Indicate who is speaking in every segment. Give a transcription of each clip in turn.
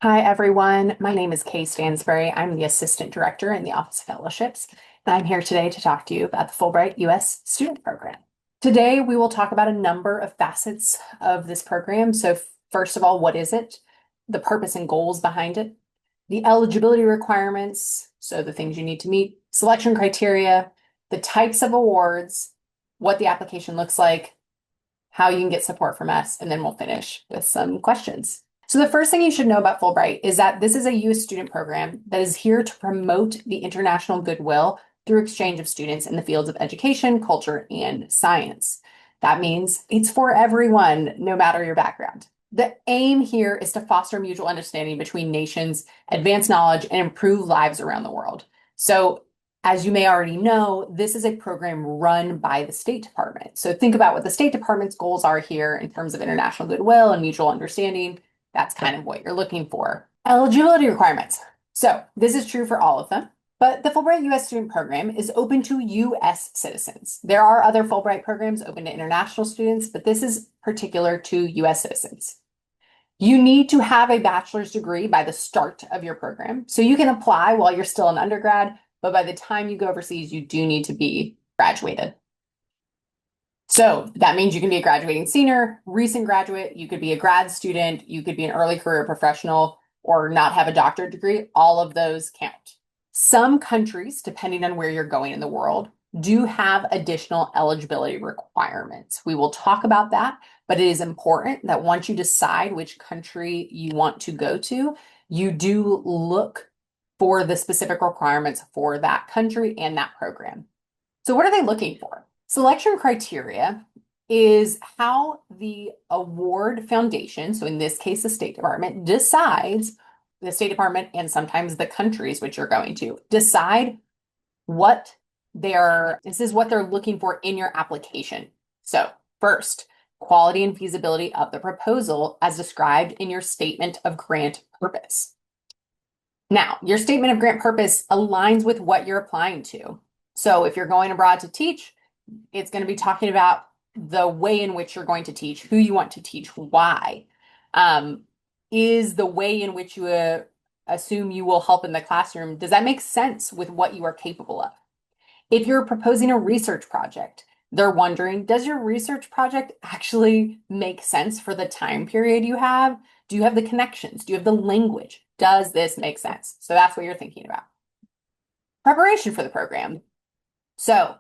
Speaker 1: Hi, everyone. My name is Kay Stansbury. I'm the Assistant Director in the Office of Fellowships, and I'm here today to talk to you about the Fulbright U.S. Student Program. Today, we will talk about a number of facets of this program. So, first of all, what is it? The purpose and goals behind it, the eligibility requirements, so the things you need to meet, selection criteria, the types of awards, what the application looks like, how you can get support from us, and then we'll finish with some questions. So the first thing you should know about Fulbright is that this is a U.S. student program that is here to promote the international goodwill through exchange of students in the fields of education, culture, and science. That means it's for everyone, no matter your background. The aim here is to foster mutual understanding between nations, advance knowledge, and improve lives around the world. So as you may already know, this is a program run by the State Department. So think about what the State Department's goals are here in terms of international goodwill and mutual understanding. That's kind of what you're looking for. Eligibility requirements. So this is true for all of them, but the Fulbright U.S. student program is open to U.S. citizens. There are other Fulbright programs open to international students, but this is particular to U.S. citizens. You need to have a bachelor's degree by the start of your program. So you can apply while you're still an undergrad, but by the time you go overseas, you do need to be graduated. So that means you can be a graduating senior, recent graduate, you could be a grad student, you could be an early career professional, or not have a doctorate degree. All of those count. Some countries, depending on where you're going in the world, do have additional eligibility requirements. We will talk about that, but it is important that once you decide which country you want to go to, you do look for the specific requirements for that country and that program. So what are they looking for? Selection criteria is how the award foundation, so in this case, the State Department, decides, the State Department and sometimes the countries which you're going to decide what this is what they're looking for in your application. So first, quality and feasibility of the proposal as described in your statement of grant purpose. Now, your statement of grant purpose aligns with what you're applying to. So if you're going abroad to teach, it's going to be talking about the way in which you're going to teach, who you want to teach, why. Is the way in which you assume you will help in the classroom, does that make sense with what you are capable of? If you're proposing a research project, they're wondering, does your research project actually make sense for the time period you have? Do you have the connections? Do you have the language? Does this make sense? So that's what you're thinking about. Preparation for the program. So,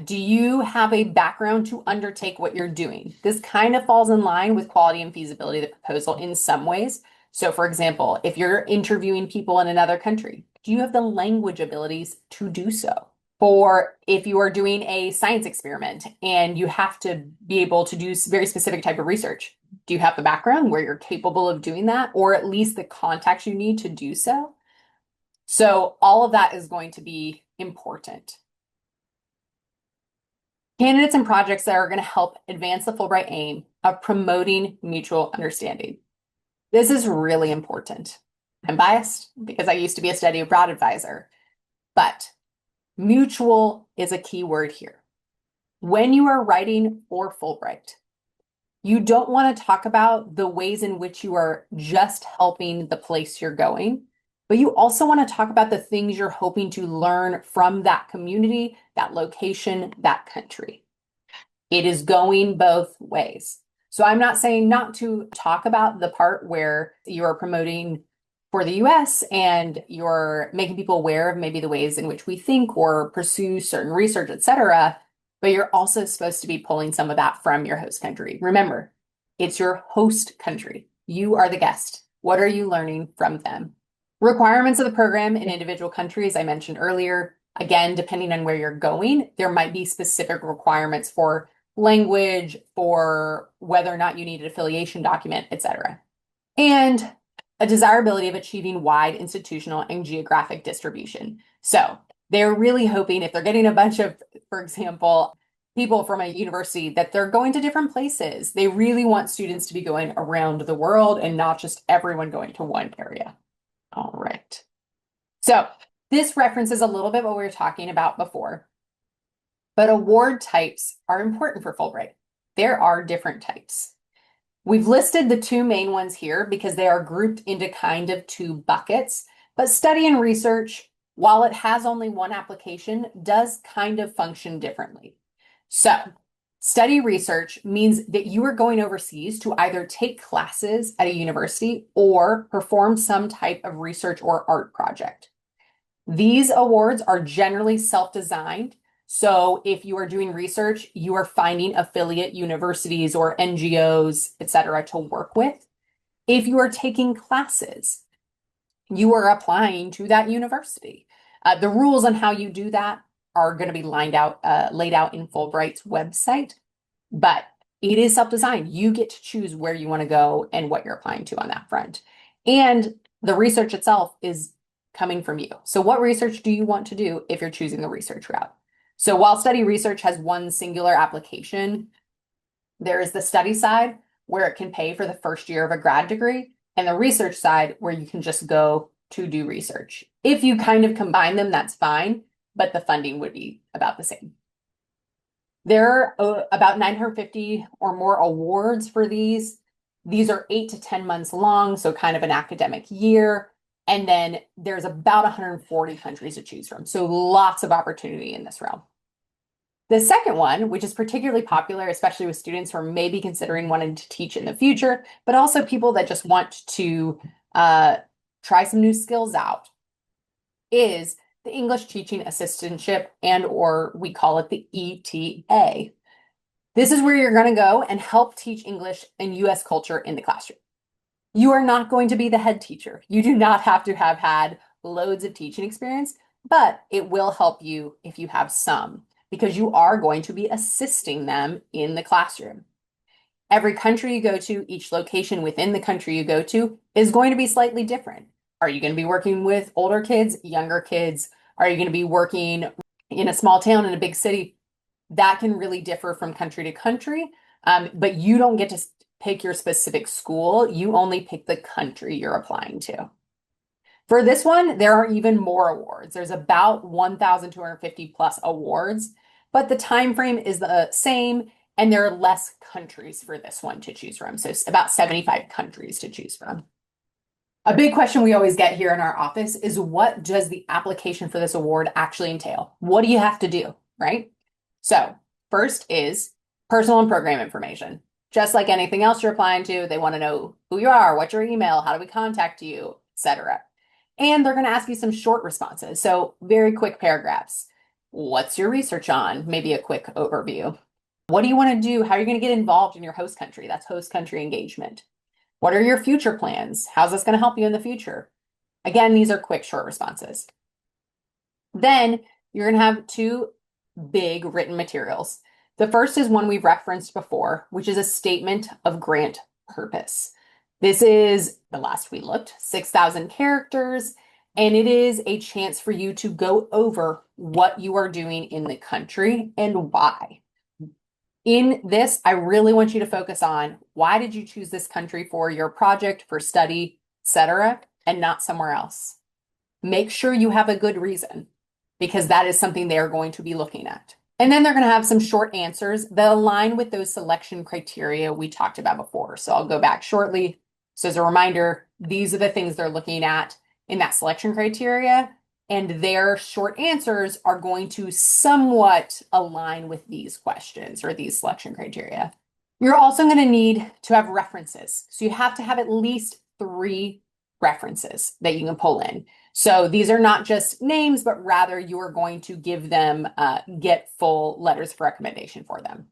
Speaker 1: do you have a background to undertake what you're doing? This kind of falls in line with quality and feasibility of the proposal in some ways. So, for example, if you're interviewing people in another country, do you have the language abilities to do so? For if you are doing a science experiment and you have to be able to do very specific type of research, do you have the background where you're capable of doing that, or at least the contacts you need to do so? So all of that is going to be important. Candidates and projects that are going to help advance the Fulbright aim of promoting mutual understanding. This is really important. I'm biased because I used to be a study abroad advisor, but mutual is a key word here. When you are writing for Fulbright, you don't want to talk about the ways in which you are just helping the place you're going, but you also want to talk about the things you're hoping to learn from that community, that location, that country. It is going both ways. So I'm not saying not to talk about the part where you are promoting for the US and you're making people aware of maybe the ways in which we think or pursue certain research, et cetera, but you're also supposed to be pulling some of that from your host country. Remember, it's your host country. You are the guest. What are you learning from them? Requirements of the program in individual countries, I mentioned earlier. Again, depending on where you're going, there might be specific requirements for language, for whether or not you need an affiliation document, et cetera. And a desirability of achieving wide institutional and geographic distribution. So they're really hoping if they're getting a bunch of, for example, people from a university that they're going to different places. They really want students to be going around the world and not just everyone going to one area. All right. So this references a little bit what we were talking about before, but award types are important for Fulbright. There are different types. We've listed the two main ones here because they are grouped into kind of two buckets, but study and research, while it has only one application, does kind of function differently. So, study research means that you are going overseas to either take classes at a university or perform some type of research or art project. These awards are generally self-designed. So if you are doing research, you are finding affiliate universities or NGOs, et cetera, to work with. If you are taking classes, you are applying to that university. The rules on how you do that are going to be laid out in Fulbright's website, but it is self-designed. You get to choose where you want to go and what you're applying to on that front. And the research itself is coming from you. So what research do you want to do if you're choosing the research route? So while study research has one singular application, there is the study side where it can pay for the first year of a grad degree, and the research side where you can just go to do research. If you kind of combine them, that's fine, but the funding would be about the same. There are about 950 or more awards for these. These are 8 to 10 months long, so kind of an academic year. And then there's about 140 countries to choose from. So lots of opportunity in this realm. The second one, which is particularly popular, especially with students who are maybe considering wanting to teach in the future, but also people that just want to try some new skills out, is the English Teaching Assistantship, and or we call it the ETA. This is where you're going to go and help teach English and US culture in the classroom. You are not going to be the head teacher. You do not have to have had loads of teaching experience, but it will help you if you have some, because you are going to be assisting them in the classroom. Every country you go to, each location within the country you go to is going to be slightly different. Are you going to be working with older kids, younger kids? Are you going to be working in a small town, in a big city? That can really differ from country to country, but you don't get to pick your specific school. You only pick the country you're applying to. For this one, there are even more awards. There's about 1,250 plus awards, but the time frame is the same, and there are less countries for this one to choose from. So it's about 75 countries to choose from. A big question we always get here in our office is, what does the application for this award actually entail? What do you have to do, right? So first is personal and program information. Just like anything else you're applying to, they want to know who you are, what's your email, how do we contact you, etc. And they're going to ask you some short responses. So very quick paragraphs. What's your research on? Maybe a quick overview. What do you want to do? How are you going to get involved in your host country? That's host country engagement. What are your future plans? How's this going to help you in the future? Again, these are quick, short responses. Then you're going to have two big written materials. The first is one we've referenced before, which is a statement of grant purpose. This is, the last we looked, 6,000 characters, and it is a chance for you to go over what you are doing in the country and why. In this, I really want you to focus on, why did you choose this country for your project, for study, etc., and not somewhere else? Make sure you have a good reason, because that is something they are going to be looking at. And then they're going to have some short answers that align with those selection criteria we talked about before. So I'll go back shortly. So as a reminder, these are the things they're looking at in that selection criteria, and their short answers are going to somewhat align with these questions or these selection criteria. You're also going to need to have references. So you have to have at least 3 references that you can pull in. So these are not just names, but rather you are going to give them, get full letters of recommendation for them.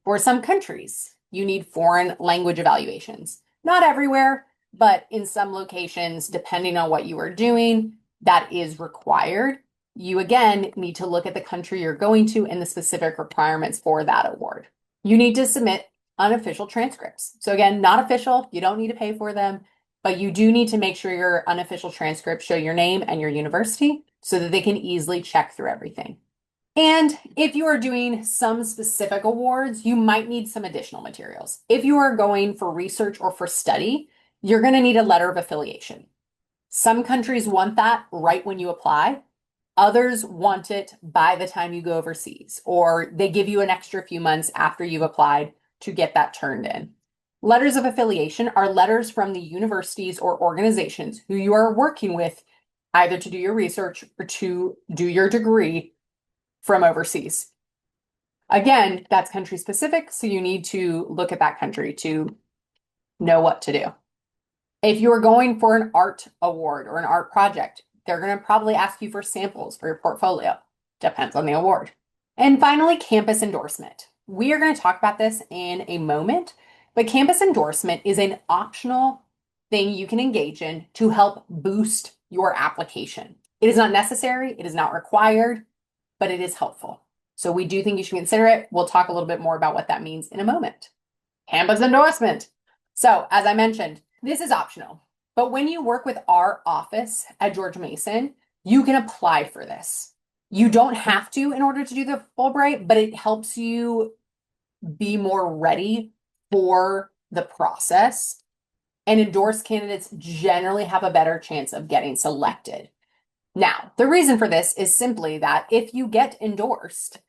Speaker 1: For some countries, you need foreign language evaluations. Not everywhere, but in some locations, depending on what you are doing, that is required. You again need to look at the country you're going to and the specific requirements for that award. You need to submit unofficial transcripts. So again, not official, you don't need to pay for them, but you do need to make sure your unofficial transcripts show your name and your university so that they can easily check through everything. And if you are doing some specific awards, you might need some additional materials. If you are going for research or for study, you're going to need a letter of affiliation. Some countries want that right when you apply. Others want it by the time you go overseas, or they give you an extra few months after you've applied to get that turned in. Letters of affiliation are letters from the universities or organizations who you are working with, either to do your research or to do your degree from overseas. Again, that's country specific, so you need to look at that country to know what to do. If you're going for an art award or an art project, they're going to probably ask you for samples for your portfolio. Depends on the award. And finally, campus endorsement. We are going to talk about this in a moment, but campus endorsement is an optional thing you can engage in to help boost your application. It is not necessary, it is not required, but it is helpful. So we do think you should consider it. We'll talk a little bit more about what that means in a moment. Campus endorsement. So as I mentioned, this is optional, but when you work with our office at George Mason, you can apply for this. You don't have to in order to do the Fulbright, but it helps you be more ready for the process. And endorsed candidates generally have a better chance of getting selected. Now, the reason for this is simply that if you get endorsed,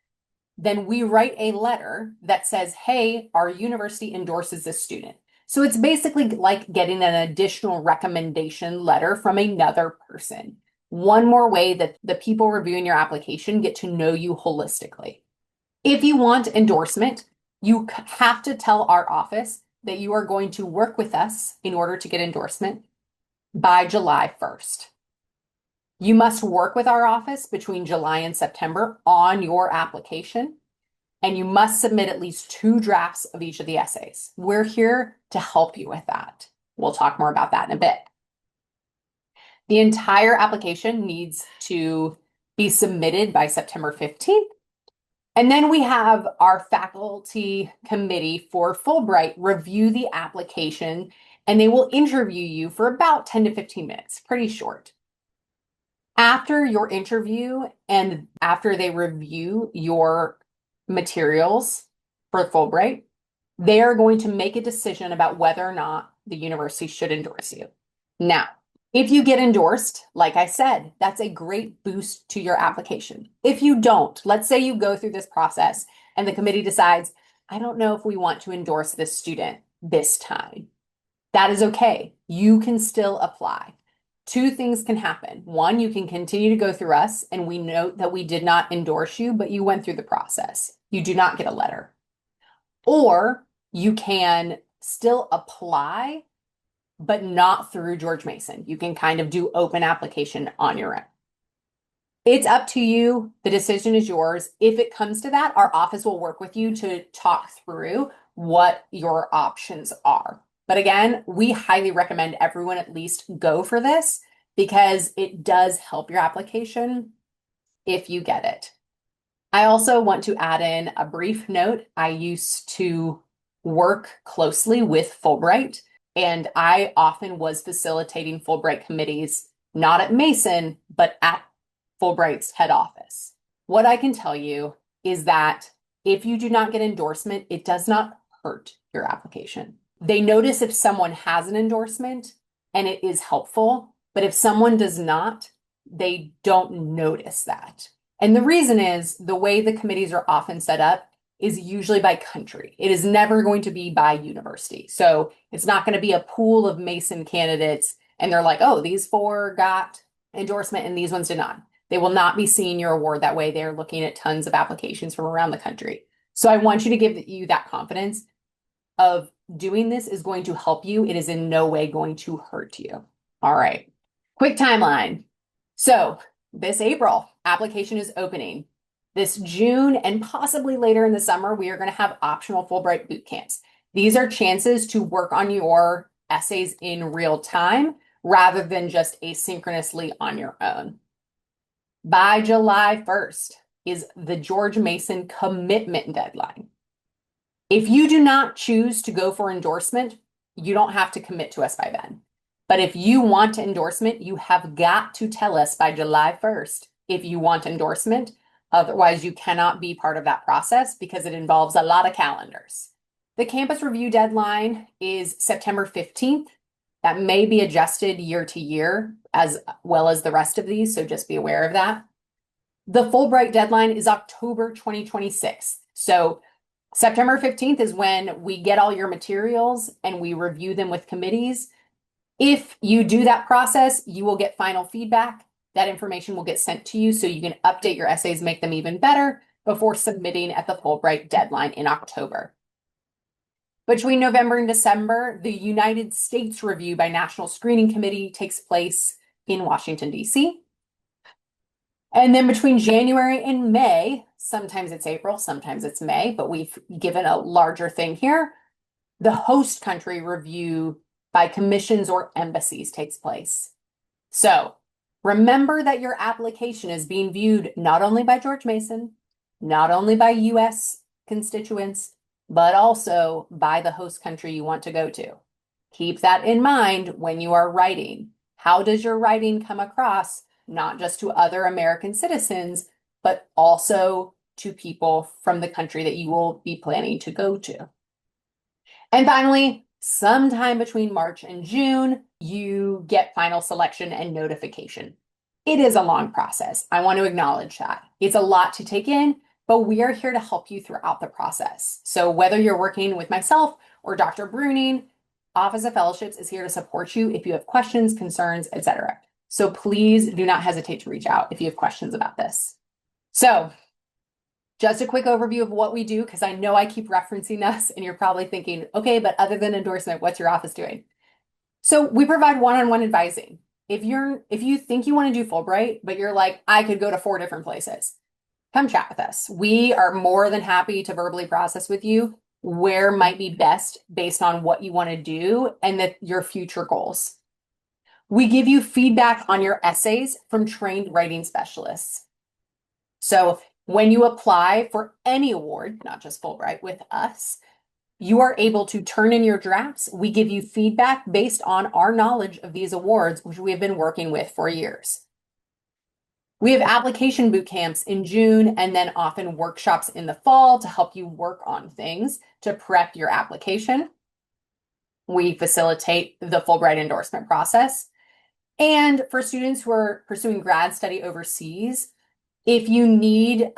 Speaker 1: then we write a letter that says, hey, our university endorses this student. So it's basically like getting an additional recommendation letter from another person. One more way that the people reviewing your application get to know you holistically. If you want endorsement, you have to tell our office that you are going to work with us in order to get endorsement by July 1st. You must work with our office between July and September on your application, and you must submit at least 2 drafts of each of the essays. We're here to help you with that. We'll talk more about that in a bit. The entire application needs to be submitted by September 15th. And then we have our faculty committee for Fulbright review the application, and they will interview you for about 10 to 15 minutes, pretty short. After your interview and after they review your materials for Fulbright, they are going to make a decision about whether or not the university should endorse you. Now, if you get endorsed, like I said, that's a great boost to your application. If you don't, let's say you go through this process and the committee decides, I don't know if we want to endorse this student this time. That is okay. You can still apply. 2 things can happen. One, you can continue to go through us and we note that we did not endorse you, but you went through the process. You do not get a letter. Or you can still apply, but not through George Mason. You can kind of do open application on your own. It's up to you. The decision is yours. If it comes to that, our office will work with you to talk through what your options are. But again, we highly recommend everyone at least go for this because it does help your application if you get it. I also want to add in a brief note. I used to work closely with Fulbright, and I often was facilitating Fulbright committees, not at Mason, but at Fulbright's head office. What I can tell you is that if you do not get endorsement, it does not hurt your application. They notice if someone has an endorsement and it is helpful, but if someone does not, they don't notice that. And the reason is the way the committees are often set up is usually by country. It is never going to be by university. So it's not going to be a pool of Mason candidates and they're like, oh, these 4 got endorsement and these ones did not. They will not be seeing your award that way. They're looking at tons of applications from around the country. So I want you to give you that confidence of doing this is going to help you. It is in no way going to hurt you. All right, quick timeline. So this April, application is opening. This June and possibly later in the summer, we are going to have optional Fulbright boot camps. These are chances to work on your essays in real time rather than just asynchronously on your own. By July 1st is the George Mason commitment deadline. If you do not choose to go for endorsement, you don't have to commit to us by then. But if you want endorsement, you have got to tell us by July 1st if you want endorsement. Otherwise, you cannot be part of that process because it involves a lot of calendars. The campus review deadline is September 15th. That may be adjusted year to year as well as the rest of these, so just be aware of that. The Fulbright deadline is October 2026. So September 15th is when we get all your materials and we review them with committees. If you do that process, you will get final feedback. That information will get sent to you so you can update your essays, make them even better before submitting at the Fulbright deadline in October. Between November and December, the United States review by National Screening Committee takes place in Washington, D.C. And then between January and May, sometimes it's April, sometimes it's May, but we've given a larger thing here. The host country review by commissions or embassies takes place. So remember that your application is being viewed not only by George Mason, not only by US constituents, but also by the host country you want to go to. Keep that in mind when you are writing. How does your writing come across, not just to other American citizens, but also to people from the country that you will be planning to go to? And finally, sometime between March and June, you get final selection and notification. It is a long process. I want to acknowledge that. It's a lot to take in, but we are here to help you throughout the process. So whether you're working with myself or Dr. Bruning, Office of Fellowships is here to support you if you have questions, concerns, etc. So please do not hesitate to reach out if you have questions about this. So just a quick overview of what we do, because I know I keep referencing us and you're probably thinking, okay, but other than endorsement, what's your office doing? So we provide one-on-one advising. If you think you want to do Fulbright, but you're like, I could go to 4 different places, come chat with us. We are more than happy to verbally process with you where might be best based on what you want to do and your future goals. We give you feedback on your essays from trained writing specialists. So when you apply for any award, not just Fulbright with us, you are able to turn in your drafts. We give you feedback based on our knowledge of these awards, which we have been working with for years. We have application boot camps in June and then often workshops in the fall to help you work on things to prep your application. We facilitate the Fulbright endorsement process. And for students who are pursuing grad study overseas, if you need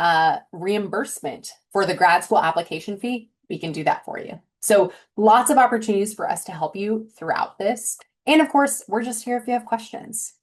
Speaker 1: reimbursement for the grad school application fee, we can do that for you. So lots of opportunities for us to help you throughout this. And of course, we're just here if you have questions.